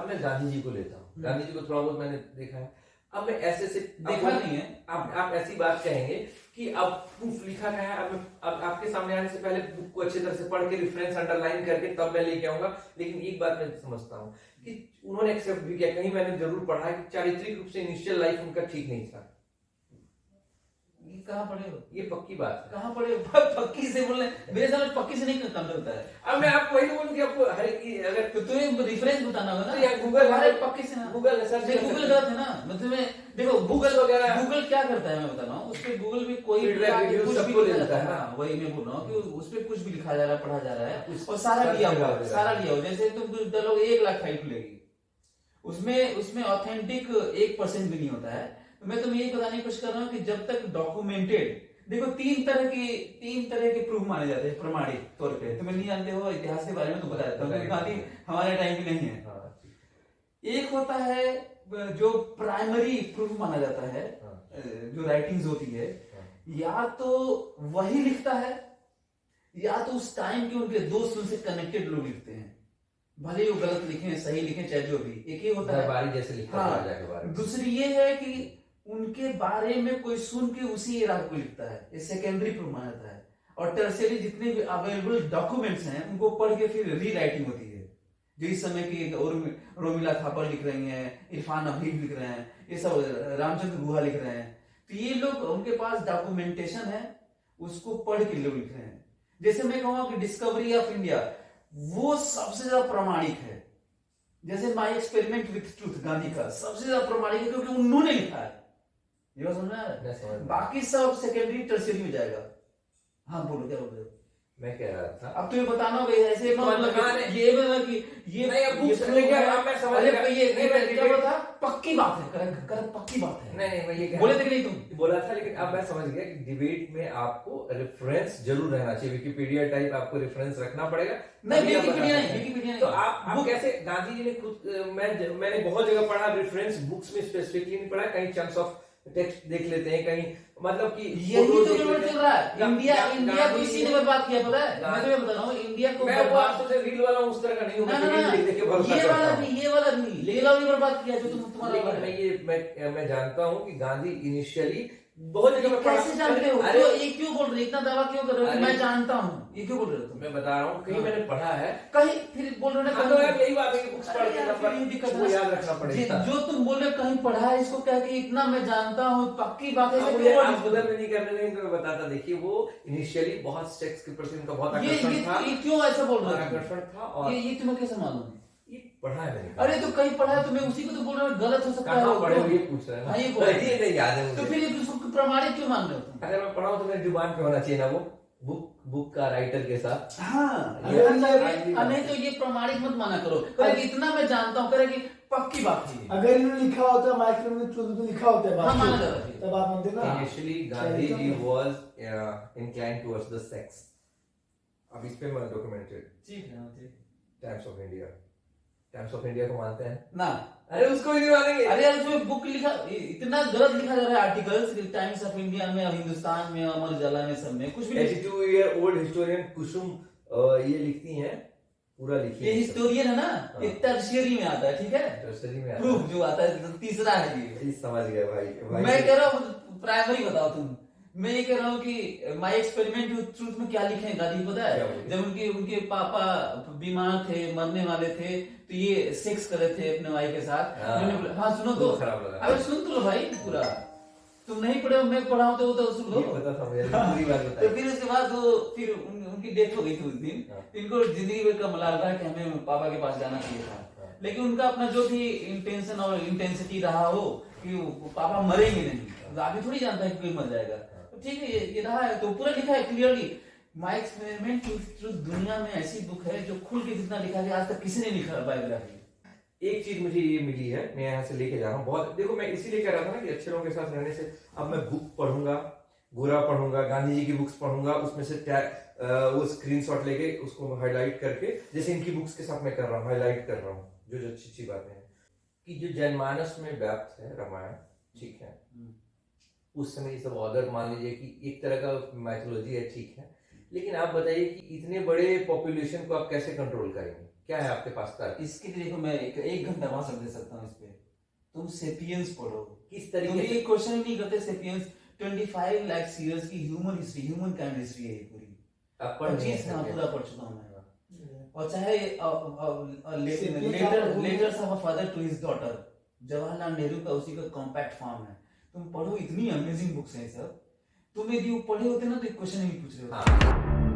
मैं गांधी जी को लेता हूँ, गांधी जी को थोड़ा बहुत मैंने देखा है। अब मैं ऐसे से देखा नहीं है। आप ऐसी बात कहेंगे कि अब प्रूफ लिखा गया है, अब आपके सामने आने से पहले बुक को अच्छी तरह से पढ़ के रेफरेंस अंडरलाइन करके तब मैं लेके आऊंगा। लेकिन एक बात मैं समझता हूँ कि उन्होंने एक्सेप्ट भी किया, कहीं मैंने जरूर पढ़ा है कि चारित्रिक रूप से इनिशियल लाइफ उनका ठीक नहीं था। ये कहाँ पढ़े हो? ये पक्की बात है। कहाँ पढ़े हो? पक्की से बोलने, मेरे समझ पक्की से नहीं काम करता है। अब मैं आपको वही बोलूं कि आपको हर एक अगर तो तुम्हें रेफरेंस बताना होगा तो ना, या गूगल हमारे पक्के से ना, गूगल सर्च नहीं गूगल गलत है ना, मतलब देखो गूगल वगैरह गूगल क्या करता है मैं बता रहा हूँ, उस पे गूगल में कोई फीडबैक भी रिव्यू कुछ भी सबको लिखा देता जाता है है ना। ना, वही मैं बोल रहा हूँ कि उस पे कुछ भी लिखा जा रहा है, पढ़ा जा रहा है कुछ और सारा सर्च लिया करवा हुआ, दे रहा सारा है। लिया हुआ। जैसे तुम कुछ डालोगे 1 लाख फाइल खुलेगी, उसमें ऑथेंटिक 1% भी नहीं होता है। तो मैं तुम्हें ये बताने की कोशिश कर रहा हूँ कि जब तक डॉक्यूमेंटेड, देखो तीन तरह के प्रूफ माने जाते हैं प्रमाणिक तौर पे। तुम्हें नहीं जानते हो इतिहास के बारे में तो बता देता हूँ, क्योंकि गांधी हमारे टाइम की नहीं है। एक होता है जो प्राइमरी प्रूफ माना जाता है, जो राइटिंग्स होती है, या तो वही लिखता है या तो उस टाइम के उनके दोस्त उनसे कनेक्टेड लोग लिखते हैं, भले ही वो गलत लिखे सही लिखे चाहे जो भी, एक ही होता है। जैसे लिखा हाँ, दूसरी ये है कि उनके बारे में कोई सुन के उसी एरा को लिखता है, ये सेकेंडरी प्रूफ माना जाता है। और टर्शियरी जितने भी अवेलेबल डॉक्यूमेंट्स हैं उनको पढ़ के फिर री राइटिंग होती है, जो इस समय की रोमिला थापर लिख रही हैं, इरफान हबीब लिख रहे हैं, ये सब रामचंद्र गुहा लिख रहे हैं। तो ये लोग, उनके पास डॉक्यूमेंटेशन है, उसको पढ़ के लोग लिख रहे हैं। जैसे मैं कहूँगा कि डिस्कवरी ऑफ इंडिया वो सबसे ज्यादा प्रमाणिक है। जैसे my experiment with truth Gandhi का सबसे ज्यादा प्रमाणिक है, क्योंकि उन्होंने लिखा है। ये बात समझ में आ रहा है? बाकी सब सेकेंडरी टर्शियरी में जाएगा। हाँ बोलो, क्या बोल रहे हो? मैं कह रहा था अब तुम्हें बताना होगा ऐसे ये मतलब कि ये नहीं, अब बुक्स लेके अब मैं समझ गया। ये क्या बोला था? पक्की बात है, करेक्ट पक्की बात है। नहीं मैं ये बोले थे कि नहीं तुम बोला था, लेकिन अब मैं समझ गया कि डिबेट में आपको रेफरेंस जरूर रहना चाहिए, विकिपीडिया टाइप आपको रेफरेंस रखना पड़ेगा। नहीं विकिपीडिया तो आप कैसे, गांधी जी ने खुद, मैंने बहुत जगह पढ़ा रेफरेंस, बुक्स में स्पेसिफिकली नहीं पढ़ा, कहीं चंक्स ऑफ टेक्स्ट देख लेते हैं, कहीं मतलब कि यही तो गड़बड़ चल रहा है। इंडिया को इसी ने बर्बाद किया, पता है? मैं तुम्हें बता रहा हूँ, इंडिया को मैं बर्बाद रील वाला उस तरह का नहीं हूँ, ये वाला नहीं, लेला भी बर्बाद किया जो तुम्हारा। मैं जानता हूँ कि गांधी इनिशियली बहुत जगह कैसे जानते हो? तो ये क्यों बोल रहे, इतना दावा क्यों कर रहे हो कि मैं जानता हूँ? ये क्यों बोल रहे हो तुम? मैं बता रहा हूँ कहीं मैंने पढ़ा है, कहीं फिर बोल रहे हो ना। यही बात है कि बुक्स पढ़ के याद रखना पड़ेगा। जो तुम बोल रहे हो कहीं पढ़ा है, इसको कह के इतना मैं जानता हूँ, पक्की बात है। आप उधर में नहीं करने देंगे तो मैं बताता। देखिए वो इनिशियली बहुत सेक्स के प्रति उनका बहुत आकर्षण था। ये क्यों ऐसा बोल रहे हो? आकर्षण था, और ये तुम्हें कैसे मालूम? ये पढ़ा है मैंने। अरे तो कहीं पढ़ा है, तुम्हें उसी को तो बोल रहे हो, गलत हो सकता है। कहाँ पढ़े हो ये पूछ रहे हैं? ये नहीं याद है तो फिर ये प्रमाणित क्यों मान रहे हो तुम? अगर मैं पढ़ा हूँ तो मेरी जुबान पे होना चाहिए ना वो, बुक का राइटर के साथ। हाँ, नहीं तो ये प्रमाणिक मत माना करो। करेगी इतना मैं जानता हूँ, करेगी पक्की बात है। अगर इन्होंने लिखा होता माइक्रो में तो लिखा होता है, हाँ माना जाता है, तब आप मानते ना। Initially Gandhi ji was inclined towards the sex. अब इस पे मैं डॉक्यूमेंटेड। ठीक है, टाइम्स ऑफ इंडिया को मानते हैं ना? अरे उसको भी नहीं मानेंगे। अरे यार उसमें बुक लिखा, इतना गलत लिखा जा रहा है, आर्टिकल्स टाइम्स ऑफ इंडिया में, हिंदुस्तान में, अमर उजाला में, सब में कुछ भी। 82 ईयर ओल्ड हिस्टोरियन कुसुम ये लिखती हैं, पूरा लिखी ये हिस्टोरियन है ना, ये टर्शियरी में आता है, ठीक है? टर्शियरी में प्रूफ जो आता है तीसरा है ये। समझ गए भाई। मैं कह रहा हूँ प्राइमरी बताओ तुम। मैं ये कह रहा हूँ कि माय एक्सपेरिमेंट विद ट्रूथ में क्या लिखे हैं गांधी, पता है? जब उनके पापा बीमार थे, मरने वाले थे, तो ये सेक्स कर रहे थे अपने वाइफ के साथ। हाँ सुनो तो, खराब लगा। अबे सुन तो लो भाई पूरा, तुम नहीं पढ़े हो, मैं पढ़ा हूँ तो सुन लो। पता था मुझे, पूरी बात बताई। तो फिर उसके बाद फिर उनकी डेथ हो गई थी उस दिन। इनको जिंदगी में कम मलाल था कि हमें पापा के पास जाना चाहिए था, लेकिन उनका अपना जो भी इंटेंशन और इंटेंसिटी रहा हो कि पापा मरेंगे नहीं, अभी थोड़ी जानता है कि कोई मर जाएगा। ठीक है, ये रहा है, तो पूरा लिखा है clearly. My experiment with truth दुनिया में ऐसी बुक है जो खुल के जितना लिखा गया आज तक किसी ने लिखा बायोग्राफी। एक चीज मुझे ये मिली है, मैं यहाँ से लेके जा रहा हूँ बहुत। देखो मैं इसीलिए कह रहा था ना कि अच्छे लोगों के साथ रहने से, अब मैं बुक पढ़ूंगा, गोरा पढ़ूंगा, गांधी जी की बुक्स पढ़ूंगा, उसमें से वो स्क्रीनशॉट लेके उसको हाईलाइट करके, जैसे इनकी बुक्स के साथ मैं कर रहा हूँ, हाईलाइट कर रहा हूँ जो अच्छी अच्छी बातें हैं कि जो जनमानस में व्याप्त है रामायण, ठीक है, उस समय ये सब ऑर्डर मान लीजिए कि एक तरह का माइथोलॉजी है, ठीक है, लेकिन आप बताइए कि इतने बड़े पॉपुलेशन को आप कैसे कंट्रोल करेंगे? क्या है आपके पास तर्क? इसके लिए देखो मैं एक घंटा भाषण दे सकता हूँ इस पे। तुम सेपियंस पढ़ो। किस तुम तरीके ये से? क्वेश्चन ही नहीं करते। सेपियंस 25 लाख ईयर्स की human history, human kind history है ये पूरी। आप पढ़ नहीं 25 हाँ सकते? पूरा पढ़ चुका हूँ मैं। और चाहे Sapiens letters of a father to his daughter, Jawaharlal Nehru का उसी का कॉम्पैक्ट फॉर्म है। तुम पढ़ो, इतनी अमेजिंग बुक्स हैं सब। तुम यदि वो पढ़े होते ना तो क्वेश्चन नहीं पूछ रहे होते। हाँ।